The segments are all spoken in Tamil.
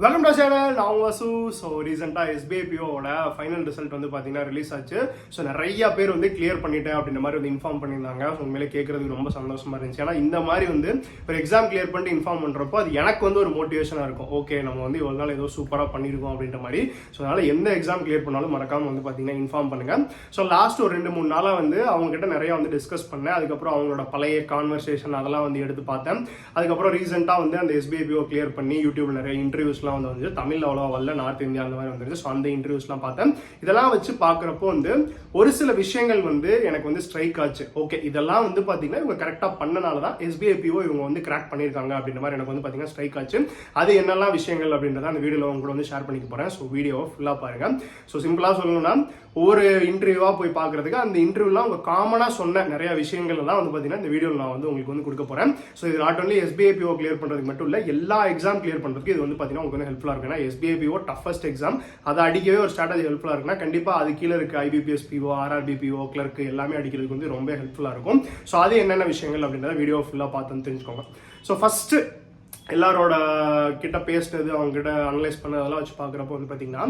Welcome to channel. நான் வசு. ஸோ ரீசெண்டாக எஸ்பிஐபிஓட ஃபைனல் ரிசல்ட் வந்து பார்த்தீங்கன்னா ரிலீஸ் ஆச்சு. ஸோ நிறைய பேர் வந்து கிளியர் பண்ணிட்டேன் அப்படின்ற மாதிரி வந்து இன்ஃபார்ம் பண்ணியிருந்தாங்க. ஸோ உண்மையிலே கேட்கறதுக்கு ரொம்ப சந்தோஷமா இருந்துச்சு. ஏன்னா இந்த மாதிரி வந்து ஒரு எக்ஸாம் கிளியர் பண்ணிட்டு இன்ஃபார்ம் பண்ணுறப்போ அது எனக்கு வந்து ஒரு மோட்டிவேஷனாக இருக்கும். ஓகே, நம்ம வந்து இவ்வளோ நாள் ஏதோ சூப்பராக பண்ணியிருக்கோம் அப்படின்ற மாதிரி. ஸோ அதனால எந்த எக்ஸாம் கிளியர் பண்ணாலும் மறக்காம வந்து பார்த்தீங்கன்னா இன்ஃபார்ம் பண்ணுங்க. ஸோ லாஸ்ட் ஒரு 2-3 நாளாக வந்து அவங்க கிட்ட நிறைய வந்து டிஸ்கஸ் பண்ணேன். அதுக்கப்புறம் அவங்களோட பழைய கான்வர்சேஷன் அதெல்லாம் வந்து எடுத்து பார்த்தேன். அதுக்கப்புறம் ரீசெண்டாக வந்து அந்த எஸ்பிஐபிஓ கிளியர் பண்ணி யூடியூப்ல நிறைய இன்டர்வியூஸ்லாம் வந்து தமிழ் அவ்வளோவா வரல, நார்த் இந்தியா அந்த மாதிரி வந்துருச்சு. ஸோ அந்த இன்டர்வியூஸ்லாம் பார்த்தேன். இதெல்லாம் வச்சு பார்க்குறப்போ வந்து ஒரு சில விஷயங்கள் வந்து எனக்கு வந்து ஸ்ட்ரைக் ஆச்சு. ஓகே, இதெல்லாம் வந்து பார்த்தீங்கன்னா இவங்க கரெக்டாக பண்ணனால தான் எஸ்பிஐபிஓ இவங்க வந்து கிராக் பண்ணியிருக்காங்க அப்படின்ற மாதிரி எனக்கு வந்து பார்த்தீங்கன்னா ஸ்ட்ரைக் ஆச்சு. அது என்னெல்லாம் விஷயங்கள் அப்படின்றத அந்த வீடியோவில் உங்க கூட வந்து ஷேர் பண்ணிக்க போகிறேன். ஸோ வீடியோவை ஃபுல்லாக பாருங்க. ஸோ சிம்பிளாக சொல்லணும்னா ஒவ்வொரு இன்டர்வியூவாக போய் பார்க்குறதுக்கு அந்த இன்டர்வியூலாம் அவங்க காமனாக சொன்ன நிறைய விஷயங்கள் எல்லாம் வந்து பார்த்தீங்கன்னா இந்த வீடியோவில் நான் வந்து உங்களுக்கு வந்து கொடுக்க போகிறேன். ஸோ இது நாட் ஒன்லி எஸ்பிஐபிஓ கிளியர் பண்ணுறதுக்கு மட்டும் இல்லை, எல்லா எக்ஸாம் கிளியர் பண்ணுறதுக்கு இது வந்து பார்த்தீங்கன்னா உங்களுக்கு வந்து ஹெல்ப்ஃபுல்லாக இருக்கும். ஏன்னா எஸ்பிஐபிஓ டஃபஸ்ட் எக்ஸாம், அதை அடிக்கவே ஒரு ஸ்ட்ராட்டஜி ஹெல்ப்ஃபுல்லாக இருக்குன்னா கண்டிப்பாக அது கீழே இருக்க ஐபிபிஎஸ் பிஓ, ஆர்ஆர்பிபிஓ, கிளர்க் எல்லாமே அடிக்கிறதுக்கு வந்து ரொம்ப ஹெல்ப்ஃபுல்லாக இருக்கும். ஸோ அது என்னென்ன விஷயங்கள் அப்படின்றத வீடியோ ஃபுல்லாக பார்த்து தெரிஞ்சுக்கோங்க. ஸோ ஃபஸ்ட்டு எல்லாரோட கிட்ட பேசினது, அவங்க கிட்ட அனலைஸ் பண்ணதெல்லாம் வச்சு பார்க்குறப்போ வந்து பார்த்தீங்கன்னா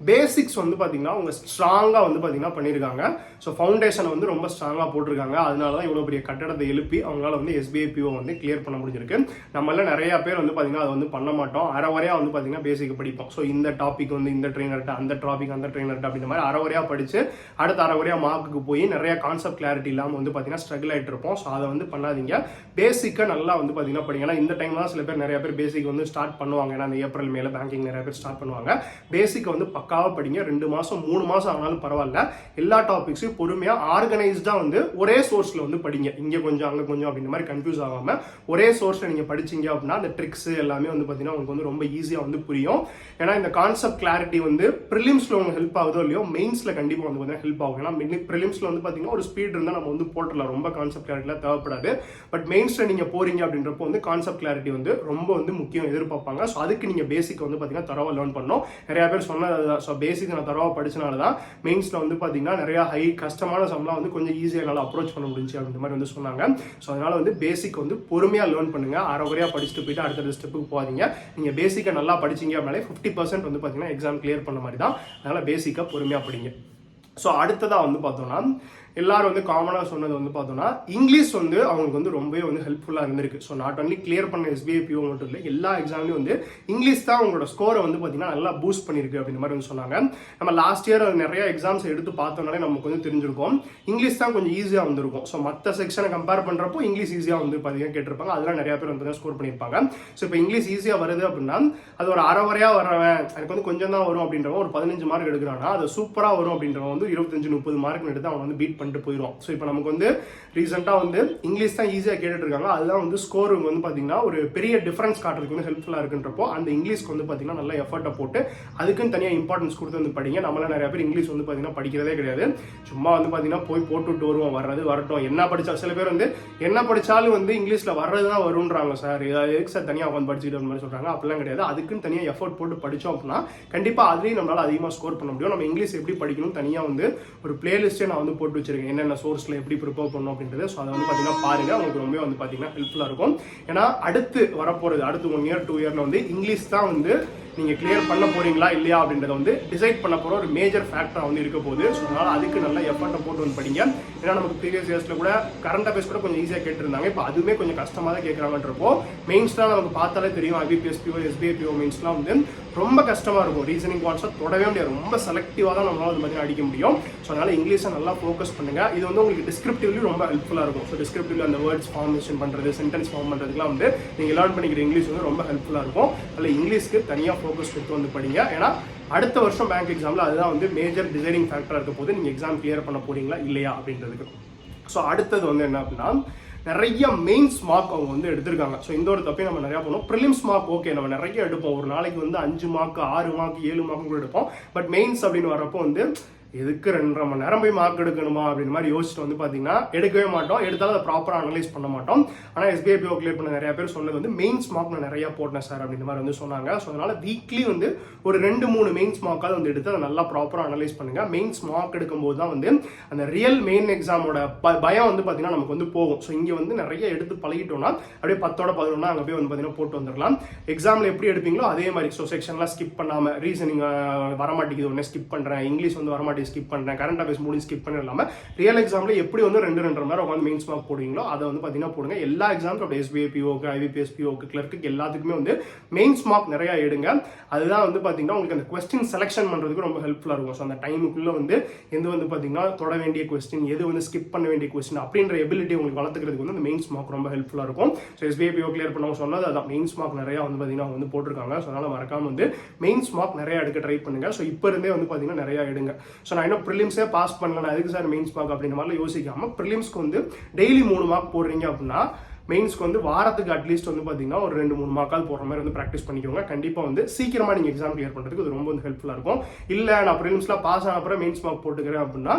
பேசிக்ஸ் வந்து பார்த்தீங்கன்னா அவங்க ஸ்ட்ராங்காக வந்து பார்த்தீங்கன்னா பண்ணியிருக்காங்க. ஸோ ஃபவுண்டேஷனை வந்து ரொம்ப ஸ்ட்ராங்காக போட்டிருக்காங்க. அதனால தான் இவ்வளோ பெரிய கட்டடத்தை எழுப்பி அவங்களால வந்து எஸ்பிஐபிஓ வந்து கிளியர் பண்ண முடிஞ்சிருக்கு. நம்மள நிறைய பேர் வந்து பார்த்தீங்கன்னா அதை வந்து பண்ண மாட்டோம். அரைவரையாக வந்து பார்த்தீங்கன்னா பேசிக் படிப்போம். ஸோ இந்த டாபிக் வந்து இந்த ட்ரெயினர்கிட்ட, அந்த டாபிக் அந்த ட்ரெயினர்கிட்ட அப்படின்ற மாதிரி அரைவரையாக படித்து அடுத்த அரைவரையாக மார்க்குக்கு போய் நிறைய கான்செப்ட் கிளாரிட்டி இல்லாமல் வந்து பார்த்தீங்கன்னா ஸ்ட்ரகிள் ஆகிட்டு இருப்போம். ஸோ அதை வந்து பண்ணாதீங்க. பேசிக்காக நல்லா வந்து பார்த்தீங்கன்னா படிங்க. ஏன்னா இந்த டைம் தான் சில பேர் நிறைய பேர் பேசிக் வந்து ஸ்டார்ட் பண்ணுவாங்க. ஏன்னா அந்த ஏப்ரல் மேல பேங்கிங் நிறைய பேர் ஸ்டார்ட் பண்ணுவாங்க. பேசிக் வந்து பக்காவா படிங்க. 2 மாசம் 3 மாசம் ஆனாலும் பரவாயில்ல. எல்லா டாபிக்ஸையும் பொறுமையா ஆர்கனைஸ்டா வந்து ஒரே சோர்ஸ்ல வந்து படிங்க. இங்க கொஞ்சம் அங்க கொஞ்சம் அப்படின்ற மாதிரி கன்ஃபியூஸ் ஆகாம ஒரே சோர்ஸ்ல நீங்க படிச்சீங்க அப்படின்னா அந்த ட்ரிக்ஸ் எல்லாமே வந்து பாத்தீங்கன்னா உங்களுக்கு வந்து ரொம்ப ஈஸியா வந்து புரியும். ஏன்னா இந்த கான்செப்ட் கிளாரிட்டி வந்து பிரிலிம்ஸ்ல உங்களுக்கு ஹெல்ப் ஆகுதோ இல்லையோ, மெயின்ஸ்ல கண்டிப்பா வந்து பாத்தீங்கன்னா ஹெல்ப் ஆகும். ஏன்னா பிரிலிம்ஸ்ல வந்து பாத்தீங்கன்னா ஒரு ஸ்பீட் இருந்தா நம்ம வந்து போட்டுடலாம், ரொம்ப கான்செப்ட் கிளாரிட்டிலாம் தேவைப்படாது. பட் மெயின்ஸ்ல நீங்க போறீங்க அப்படின்றப்போ வந்து கான்செப்ட் கிளாரிட்டி வந்து ரொம்ப வந்து முக்கியம் எதிர்பார்ப்பாங்க. ஸோ அதுக்கு நீங்கள் பேசிக் வந்து பார்த்தீங்கன்னா தரவாக லேர்ன் பண்ணணும். நிறைய பேர் சொன்னது. ஸோ பேசிக் நான் தரவாக படிச்சனால தான் மெயின்ஸில் வந்து பார்த்தீங்கன்னா நிறைய கஷ்டமான சம்லாம் வந்து கொஞ்சம் ஈஸியாக என்னால் அப்ரோச் பண்ண முடிஞ்சு அப்படின்ற மாதிரி வந்து சொன்னாங்க. ஸோ அதனால வந்து பேசிக் வந்து பொறுமையாக லேர்ன் பண்ணுங்க. அரைகுறையாக படிச்சுட்டு போயிட்டு அடுத்த ஸ்டெப்புக்கு போகாதீங்க. நீங்கள் பேசிக்கை நல்லா படிச்சிங்க அப்படின்னாலே 50% வந்து பார்த்தீங்கன்னா எக்ஸாம் கிளியர் பண்ண மாதிரி தான். அதனால பேசிக்காக பொறுமையாக படிங்க. ஸோ அடுத்ததாக வந்து பார்த்தோம்னா எல்லாரும் வந்து காமனாக சொன்னது வந்து பார்த்தோம்னா இங்கிலீஷ் வந்து அவங்களுக்கு வந்து ரொம்பவே வந்து ஹெல்ப்ஃபுல்லாக இருந்திருக்கு. ஸோ நாட் ஒன்லி கிளியர் பண்ண எஸ்பிஐபிஓ மட்டும் இல்லை, எல்லா எக்ஸாம்லையும் வந்து இங்கிலீஷ் தான் உங்களோட ஸ்கோரை வந்து பார்த்தீங்கன்னா நல்லா பூஸ்ட் பண்ணியிருக்கு அப்படின்ற மாதிரி வந்து சொன்னாங்க. நம்ம லாஸ்ட் இயர் நிறைய எக்ஸாம்ஸ் எடுத்து பார்த்தோம்னாலே நமக்கு வந்து தெரிஞ்சிருக்கும் இங்கிலீஷ் தான் கொஞ்சம் ஈஸியாக வந்திருக்கும். ஸோ மற்ற செக்ஷனை கம்பேர் பண்ணுறப்போ இங்கிலீஷ் ஈஸியாக வந்து பார்த்தீங்கன்னா கேட்டிருப்பாங்க. அதெல்லாம் நிறைய பேர் வந்து ஸ்கோர் பண்ணியிருப்பாங்க. ஸோ இப்போ இங்கிலீஷ் ஈஸியாக வருது அப்படின்னா அது ஒரு அரைவரையாக வரவன், எனக்கு வந்து கொஞ்சம் தான் வரும் அப்படின்றவன் ஒரு 15 மார்க் எடுக்கிறான்னா அது சூப்பராக வரும் அப்படின்றவன் வந்து 25-30 மார்க் எடுத்து அவன் வந்து பீட் பண்ணிட்டு போயிடும். ஸோ இப்போ நமக்கு வந்து ரீசெண்டாக வந்து இங்கிலீஷ் தான் ஈஸியாக கேட்டுட்டு இருக்காங்க. அதுதான் வந்து ஸ்கோர் வந்து பார்த்தீங்கன்னா ஒரு பெரிய டிஃபரன்ஸ் காட்டுறதுக்கு வந்து ஹெல்ப்ஃபுல்லாக இருக்குன்றப்போ அந்த இங்கிலீஷ்க்கு வந்து பார்த்தீங்கன்னா நல்ல எஃபர்ட்டை போட்டு அதுக்குன்னு தனியாக இம்பார்ட்டன்ஸ் கொடுத்து வந்து படிங்க. நம்மளால நிறைய பேர் இங்கிலீஷ் வந்து பார்த்தீங்கன்னா படிக்கிறதே கிடையாது. சும்மா வந்து பார்த்தீங்கன்னா போய் போட்டுவிட்டு வருவோம், வர்றது வரட்டும், என்ன படிச்சா. சில பேர் வந்து என்ன படித்தாலும் வந்து இங்கிலீஷில் வர்றது தான் வருன்றாங்க. சார் எதுக்கு சார் தனியாக உட்காந்து படிச்சுட்டு மாதிரி சொல்கிறாங்க. அப்படிலாம் கிடையாது. அதுக்குன்னு தனியாக எஃபர்ட் போட்டு படித்தோம் அப்படின்னா கண்டிப்பாக அதுலேயும் நம்மளால் அதிகமாக ஸ்கோர் பண்ண முடியும். நம்ம இங்கிலீஷ் எப்படி படிக்கணும் தனியாக வந்து ஒரு பிளேலிஸ்ட்டே நான் வந்து போட்டு வச்சிருக்கேன், என்னென்ன சோர்ஸ்ல எப்படி ப்ரிப்பேர் பண்ணணும் அப்படின்றது. ஸோ அதை வந்து பார்த்தீங்கன்னா பாருங்க, உங்களுக்கு ரொம்ப வந்து பார்த்தீங்கன்னா ஹெல்ப்ஃபுல்லாக இருக்கும். ஏன்னா அடுத்து வரப்போறது அடுத்து 1 year 2 yearல வந்து இங்கிலீஷ் தான் வந்து நீங்க கிளியர் பண்ண போறீங்களா இல்லையா அப்படின்றத வந்து டிசைட் பண்ண போற ஒரு மேஜர் ஃபேக்டரா வந்து இருக்க போகுது. ஸோ அதனால அதுக்கு நல்ல எஃபர்ட்டை போட்டு வந்து படிங்க. ஏன்னா நமக்கு ப்ரீவியஸ் இயர்ஸ்ல கூட கரண்ட் அஃபேர்ஸ் கூட கொஞ்சம் ஈஸியாக கேட்டிருந்தாங்க. இப்போ அதுவுமே கொஞ்சம் கஷ்டமாக தான் கேட்கறாங்கன்றப்போ மெயின்ஸ்லாம் நமக்கு பார்த்தாலே தெரியும். ஐபிபிஎஸ்பிஓ, எஸ்பிஐபிஓ மெயின்ஸ்லாம் வந்து ரொம்ப கஷ்டமா இருக்கும். ரீசனிங் கான்செப்ட் தொடவே முடியாது. ரொம்ப செலக்டிவாக தான் நம்மளால வந்து பார்த்தீங்கன்னா அடிக்க முடியும். ஸோ அதனால இங்கிலீஷை நல்லா ஃபோக்கஸ் பண்ணுங்க. இது வந்து உங்களுக்கு டிஸ்கிரிப்டிவ்லி ரொம்ப ஹெல்ப்ஃபுல்லாக இருக்கும். ஸோ டிஸ்கிரிப்டிவ்ல அந்த வேர்ட்ஸ் ஃபார்மேஷன் பண்ணுறது, சென்டென்ஸ் ஃபார்ம் பண்ணுறதுக்குலாம் வந்து நீங்கள் லேர்ன் பண்ணிக்கிற இங்கிலீஷ் வந்து ரொம்ப ஹெல்ப்ஃபுல்லாக இருக்கும். அதில் இங்கிலீஷ்க்கு தனியாக ஃபோக்கஸ் கொடுத்து வந்து படிங்க. ஏன்னா அடுத்த வருஷம் பேங்க் எக்ஸாமில் அதுதான் வந்து மேஜர் டிசைடிங் ஃபேக்டராக இருக்க போது நீங்கள் எக்ஸாம் கிளியர் பண்ண போறீங்களா இல்லையா அப்படின்றதுக்கு. ஸோ அடுத்தது வந்து என்ன அப்படின்னா நிறைய மெயின்ஸ் மார்க் அவங்க வந்து எடுத்திருக்காங்க. ஸோ இந்த ஒரு தப்பையும் நம்ம நிறையா பண்ணுவோம். ப்ரிலிம்ஸ் மார்க் ஓகே நம்ம நிறைய எடுப்போம். ஒரு நாளைக்கு வந்து 5 மார்க் 6 மார்க் 7 மார்க் கூட எடுப்போம். பட் மெயின்ஸ் அப்படின்னு வரப்போ வந்து எதுக்கு 2.5 மணி நேரம் போய் மார்க் எடுக்கணுமா அப்படின்ற மாதிரி யோசிச்சுட்டு வந்து பார்த்தீங்கன்னா எடுக்கவே மாட்டோம். எடுத்தாலும் அதை ப்ராப்பராக அனலைஸ் பண்ண மாட்டோம். ஆனால் SBIPO கிளியர் பண்ண நிறைய பேர் சொன்னது வந்து மெயின்ஸ் மார்க் நான் நிறையா போட்டேன் சார் அப்படின்ற மாதிரி வந்து சொன்னாங்க. ஸோ அதனால வீக்லி வந்து ஒரு 2-3 மெயின்ஸ் மார்க்காவது வந்து எடுத்து அதை நல்லா ப்ராப்பராக அனலைஸ் பண்ணுங்க. மெயின்ஸ் மார்க் எடுக்கும்போது தான் வந்து அந்த ரியல் மெயின் எக்ஸாமோட பயம் வந்து பார்த்தீங்கன்னா நமக்கு வந்து போகும். ஸோ இங்கே வந்து நிறைய எடுத்து பழகிட்டோம்னா அப்படியே 10ஓட 11 அங்கே போய் வந்து பார்த்தீங்கன்னா போட்டு வந்துடலாம். எக்ஸாமில் எப்படி எடுப்பீங்களோ அதே மாதிரி. ஸோ செக்ஷன்லாம் ஸ்கிப் பண்ணாமல், ரீசனிங் வரமாட்டேங்குது உடனே ஸ்கிப் பண்ணுறேன், இங்கிலீஷ் வந்து வரமாட்டேங்குது ஸ்கிப் பண்ணுறேன், கரண்ட் அஃபேர்ஸ் மூடி ஸ்கிப் பண்ண இல்லாமல் ரியல் எக்ஸாமில் எப்படி வந்து 2-2.5 மணி நேரம் உட்காந்து மெயின்ஸ் மார்க் போடுவீங்களோ அதை வந்து பார்த்தீங்கன்னா போடுங்க. எல்லா எக்ஸாமுக்கும் அப்படி SBIPOக்கு, IBPS POக்கு, கிளர்க்கு எல்லாத்துக்குமே வந்து மெயின்ஸ் மார்க் நிறையா எடுங்க. அதுதான் வந்து பார்த்தீங்கன்னா உங்களுக்கு அந்த கொஸ்டின் செலெக்ஷன் பண்ணுறதுக்கு ரொம்ப ஹெல்ப்ஃபுல்லாக இருக்கும். ஸோ அந்த டைமுக்குள்ளே வந்து எது வந்து பார்த்தீங்கன்னா தொட வேண்டிய கொஸ்டின், எது வந்து ஸ்கிப் பண்ண வேண்டிய கொஸ்டின் அப்படின்ற எபிலிட்டி உங்களுக்கு வளர்த்துக்கிறதுக்கு வந்து அந்த மெயின்ஸ் மார்க் ரொம்ப ஹெல்ப்ஃபுல்லாக இருக்கும். ஸோ SBIPO கிளியர் பண்ணவங்க சொன்னது அதான், மெயின்ஸ் மார்க் நிறையா வந்து பார்த்தீங்கன்னா வந்து போட்டிருக்காங்க. ஸோ அதனால் மறக்காம வந்து மெயின்ஸ் மார்க் நிறையா எடுக்க ட்ரை பண்ணுங்க. ஸோ இப்போ இருந்தே வந்து பார்த்தீங்கன்னா நிறையா எடுங்க. ஸோ நான் இன்னும் ப்ரிலிம்ஸே பாஸ் பண்ணல, அதுக்கு சார் மெயின்ஸ் மார்க் அப்படின்ற மாதிரி யோசிக்காமல் ப்ரிலிம்ஸ்க்கு வந்து டெய்லி 3 மார்க் போடுறீங்க அப்படின்னா மெயின்ஸ்க்கு வந்து வாரத்துக்கு அட்லீஸ்ட் வந்து பார்த்தீங்கன்னா ஒரு 2-3 மார்க்கால் போடுற மாதிரி வந்து ப்ராக்டிஸ் பண்ணிக்கோங்க. கண்டிப்பாக வந்து சீக்கிரமாக நீங்கள் எக்ஸாம் கிளியர் பண்ணுறதுக்கு அது ரொம்ப வந்து ஹெல்ப்ஃபுல்லாக இருக்கும். இல்லை நான் ப்ரிலிம்ஸ்லாம் பாஸ் ஆன அப்புறம் மெயின்ஸ் மார்க் போட்டுக்கிறேன் அப்படின்னா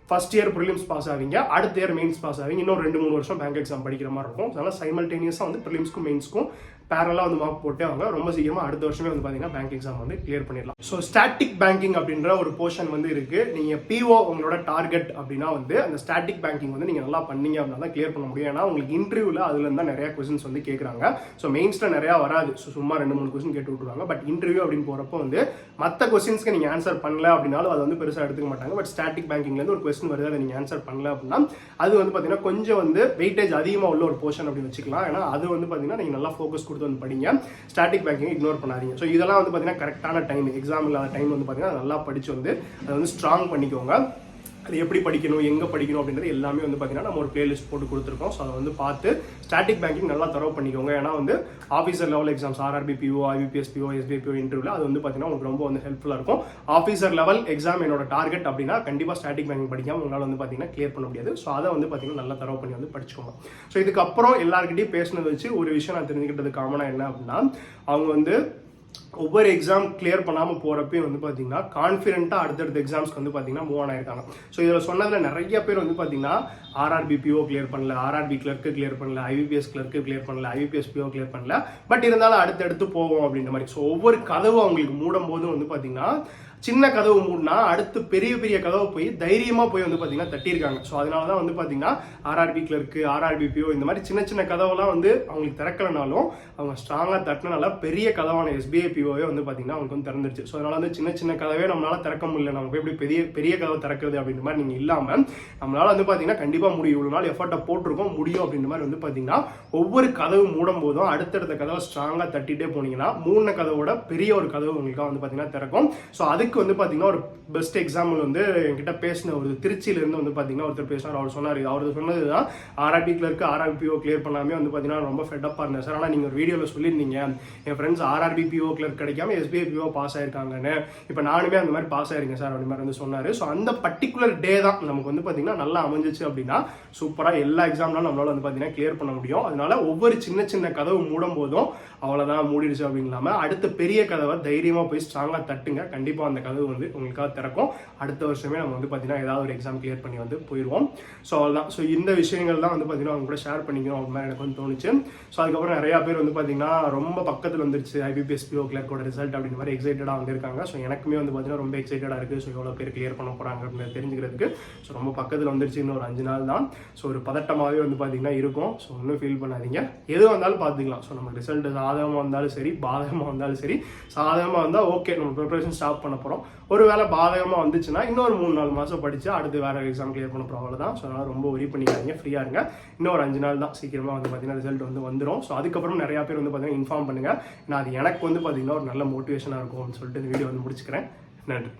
ஃபர்ஸ்ட் இயர் ப்ரிலிம்ஸ் பாஸ் ஆவீங்க, அடுத்த இயர் மெயின்ஸ் பாஸ் ஆவீங்க, இன்னும் 2-3 வருஷம் பேங்க் எக்ஸாம் படிக்கிற மாதிரி இருக்கும். அதனால் சைமல்டேனியஸாக வந்து ப்ரிலிம்ஸ்க்கும் மெயின்ஸ்க்கும் பேரலாக வந்து மார்க் போட்டே அவங்க ரொம்ப சீக்கிரமாக அடுத்த வருஷமே வந்து பார்த்தீங்கன்னா பேங்க் எக்ஸாம் வந்து கிளியர் பண்ணிடலாம். ஸோ ஸ்டாட்டிக் பேங்கிங் அப்படின்ற ஒரு போர்ஷன் வந்து இருக்குது. நீங்கள் PO உங்களோட டார்கெட் அப்படின்னா வந்து அந்த ஸ்டாட்டிக் பேங்கிங் வந்து நீங்கள் நல்லா பண்ணீங்க அப்படின்னா தான் கிளியர் பண்ண முடியும். ஏன்னா உங்களுக்கு இன்டர்வியூவில் அதுல இருந்தால் நிறையா கொஸ்டின்ஸ் வந்து கேட்குறாங்க. ஸோ மெயின்ஸில் நிறையா வராது. ஸோ சும்மா 2-3 கொஸ்டின் கேட்டு விட்டுருவாங்க. பட் இன்டர்வியூ அப்படின்னு போகிறப்போ வந்து மற்ற கொஸ்டின்ஸ்க்கு நீங்கள் ஆன்சர் பண்ணல அப்படின்னாலும் அதை வந்து பெருசாக எடுத்துக்க மாட்டாங்க. பட் ஸ்டாட்டிக் பேங்கிங்லேருந்து ஒரு கொஸ்டின் வருது, அதை நீங்கள் ஆன்சர் பண்ணல அப்படின்னா அது வந்து பார்த்தீங்கன்னா கொஞ்சம் வந்து வெயிட்டேஜ் அதிகமாக உள்ள ஒரு போர்ஷன் அப்படின்னு வச்சுக்கலாம். ஏன்னா அது வந்து பார்த்தீங்கன்னா நீங்கள் நல்லா ஃபோக்கஸ் கொடுத்து வந்து படிங்க. ஸ்டாட்டிக் பேங்கிங் இக்னோர் பண்ணாதீங்க. ஸோ இதெல்லாம் வந்து பார்த்தீங்கன்னா கரெக்டான டைம், எக்ஸாம் இல்லாத டைம் வந்து பார்த்தீங்கன்னா நல்லா படிச்சு வந்து அதை வந்து ஸ்ட்ராங் பண்ணிக்கோங்க. அது எப்படி படிக்கணும், எங்கே படிக்கணும் அப்படின்றது எல்லாமே வந்து பார்த்தீங்கன்னா நம்ம ஒரு பிளேலிஸ்ட் போட்டு கொடுத்துருக்கோம். ஸோ அதை வந்து பார்த்து ஸ்டாட்டிக் பேங்கிங் நல்லா தரவு பண்ணிக்கோங்க. ஏன்னா வந்து officer level exams RRB PO, IBPS PO, SBIPO இன்டர்வியூவில் அது வந்து பார்த்தீங்கன்னா உங்களுக்கு ரொம்ப வந்து ஹெல்ப்ஃபுல்லாக இருக்கும். ஆஃபீஸர் லெவல் எக்ஸாம் என்னோட டார்கெட் அப்படின்னா கண்டிப்பாக ஸ்டாட்டிக் பேங்கிங் படிக்காமல் உங்களால் வந்து பார்த்தீங்கன்னா கிளியர் பண்ண முடியாது. ஸோ அதை வந்து பார்த்தீங்கன்னா நல்லா தரவு பண்ணி வந்து படிச்சுக்கோங்க. ஸோ இதுக்கப்புறம் எல்லாருக்கிட்டையும் பேசினது வச்சு ஒரு விஷயம் நான் தெரிஞ்சுக்கிட்டது காமனாக என்ன அப்படின்னா, அவங்க வந்து ஒவ்வொரு எக்ஸாம் கிளியர் பண்ணாமல் போகிறப்பையும் வந்து பார்த்தீங்கன்னா கான்ஃபிடென்ட்டாக அடுத்தடுத்த எக்ஸாம்ஸ்க்கு வந்து பார்த்தீங்கன்னா மூவ் ஆன் ஆயிருக்காங்க. ஸோ இதில் சொன்னதில் நிறைய பேர் வந்து பார்த்தீங்கன்னா RRB PO கிளியர் பண்ணல, RRB கிளர்க்கு கிளியர் பண்ணல, IBPS கிளர்க்கு கிளியர் பண்ணல, IBPS PO கிளியர் பண்ணல, பட் இருந்தாலும் அடுத்தடுத்து போவோம் அப்படின்ற மாதிரி. ஸோ ஒவ்வொரு கதவும் அவங்களுக்கு மூடும் போதும் வந்து பார்த்தீங்கன்னா சின்ன கதவு மூடினா அடுத்து பெரிய பெரிய கதவை போய் தைரியமாக போய் வந்து பார்த்தீங்கன்னா தட்டியிருக்காங்க. ஸோ அதனால தான் வந்து பார்த்தீங்கன்னா RRB கிளர்க்கு, RRB PO இந்த மாதிரி சின்ன சின்ன கதவுலாம் வந்து அவங்களுக்கு திறக்கலனாலும் அவங்க ஸ்ட்ராங்காக தட்டினால பெரிய கதவான SBIPOவே வந்து பார்த்தீங்கன்னா அவங்களுக்கு வந்து திறந்துருச்சு. ஸோ அதனால வந்து சின்ன சின்ன கதவே நம்மளால திறக்க முடியல, நம்ம போய் எப்படி பெரிய பெரிய கதவை திறக்கிறது அப்படின்ற மாதிரி நீங்கள் இல்லாமல் நம்மளால வந்து பார்த்தீங்கன்னா கண்டிப்பாக முடியும், இவ்வளோ நாள் எஃபர்ட்டை போட்டிருக்கோம் முடியும் அப்படின்ற மாதிரி வந்து பார்த்தீங்கன்னா ஒவ்வொரு கதவு மூடும் போதும் அடுத்தடுத்த கதவை ஸ்ட்ராங்காக தட்டிகிட்டே போனீங்கன்னா 3 கதவோட பெரிய ஒரு கதவு உங்களுக்கு வந்து பார்த்தீங்கன்னா திறக்கும். ஸோ அதுக்கு வந்து பார்த்தீங்கன்னா ஒரு பெஸ்ட் எக்ஸாம்பிள் வந்து என்கிட்ட பேசின ஒரு திருச்சியிலேருந்து வந்து பார்த்தீங்கன்னா ஒருத்தர் பேசினார். அவர் சொன்னார், அவர் சொன்னது தான் RRB கிளர்க்கு RRB PO கிளியர் பண்ணாமே வந்து பார்த்தீங்கன்னா ரொம்ப ஃபெட்டப்பாக இருந்தேன் சார். ஆனால் நீங்கள் ஒரு வீடியோவில் சொல்லியிருந்தீங்க என் ஃப்ரெண்ட்ஸ் RRB PO கிளர்க் கிடைக்காம SBIPO பாஸ் ஆயிருக்காங்கன்னு, இப்போ நானுமே அந்த மாதிரி பாஸ் ஆயிருக்கேன் சார் அப்படி மாதிரி வந்து சொன்னார். ஸோ அந்த பர்டிகுலர் டே தான் நமக்கு வந்து பார்த்தீங்கன்னா நல்லா அமைஞ்சிச்சு அப்படின்னா சூப்பராக எல்லா எக்ஸாம்னாலும் நம்மளால வந்து பார்த்தீங்கன்னா கிளியர் பண்ண முடியும். அதனால ஒவ்வொரு சின்ன சின்ன கதவு மூடும் போதும் அவ்வளோதான் மூடிடுச்சு அப்படின்னு இல்லாமல் அடுத்த பெரிய கதவை தைரியமாக போய் ஸ்ட்ராங்காக தட்டுங்க. கண்டிப்பாக அந்த கதவு வந்து உங்களுக்காக திறக்கும். அடுத்த வருஷமே நம்ம வந்து பார்த்தீங்கன்னா ஏதாவது ஒரு எக்ஸாம் கிளியர் பண்ணி வந்து போயிடுவோம். ஸோ அவ்வளோதான். ஸோ இந்த விஷயங்கள் தான் வந்து பார்த்தீங்கன்னா அவங்க கூட ஷேர் பண்ணிக்கணும் அப்படின்னு மாதிரி எனக்கு வந்து தோணுச்சு. ஸோ அதுக்கப்புறம் நிறையா பேர் வந்து பார்த்தீங்கன்னா ரொம்ப பக்கத்தில் வந்துருச்சு IBPS PO கிளர்க்கோட ரிசல்ட் அப்படின்ற மாதிரி எக்ஸைட்டடாக வந்திருக்காங்க. ஸோ எனக்குமே வந்து பார்த்தீங்கன்னா ரொம்ப எக்ஸைட்டடாக இருக்குது. ஸோ எவ்வளோ பேர் கிளியர் பண்ண போகிறாங்க அப்படின்னு தெரிஞ்சுக்கிறதுக்கு. ஸோ ரொம்ப பக்கத்தில் வந்துருச்சு, இன்னும் ஒரு 5 நாள் தான். ஸோ ஒரு பதட்டமாகவே வந்து பார்த்தீங்கன்னா இருக்கும். ஸோ ஒன்றும் ஃபீல் பண்ணாதீங்க, எது வந்தாலும் பார்த்துக்கலாம். ஸோ நம்ம ரிசல்ட் சாதகமாக வந்தாலும் சரி பாதகமாக வந்தாலும் சரி, சாதகமாக வந்தால் ஓகே நம்ம ப்ரிப்பரேஷன் ஸ்டாப் பண்ண போகிறோம். ஒரு வேளை பாதகமாக வந்துச்சுன்னா இன்னொரு 3-4 மாதம் படித்து அடுத்து வேறு எக்ஸாம் கிளியர் பண்ண போகிறோம், அவ்வளோதான். ஸோ அதனால் ரொம்ப ஒரி பண்ணிக்காதீங்க, ஃப்ரீயாக இருங்க. இன்னும் ஒரு 5 நாள் தான், சீக்கிரமாக வந்து பார்த்தீங்கன்னா ரிசல்ட் வந்து வந்துடும். ஸோ அதுக்கப்புறம் நிறையா பேர் வந்து பார்த்தீங்கன்னா இன்ஃபார்ம் பண்ணுங்கள். நான் அது எனக்கு வந்து பார்த்தீங்கன்னா ஒரு நல்ல மோட்டிவேஷனாக இருக்கும் அப்படின்னு சொல்லிட்டு இந்த வீடியோ வந்து முடிச்சுக்கிறேன். நன்றி.